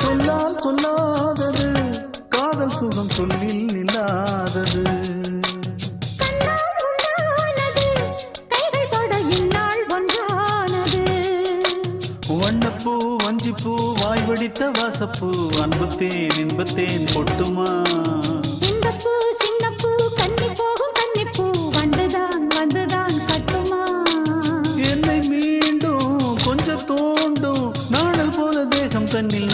சொல்லால் சொல்லாதது காதல் சுகம் சொல்லில் இல்லாதது. வண்ணப்பூ வஞ்சிப்பூ வாய் வடித்த வாசப்பூ அன்புத்தேன் இன்பத்தேன் பொட்டுமா. இந்தப்பூ சின்னப்பூ கன்னி போகும் கன்னிப்பூ வந்துதான் வந்துதான் கட்டுமா. என்னை மீண்டும் கொஞ்சம் தோண்டும் நாடல் போல தேகம் தன்னில்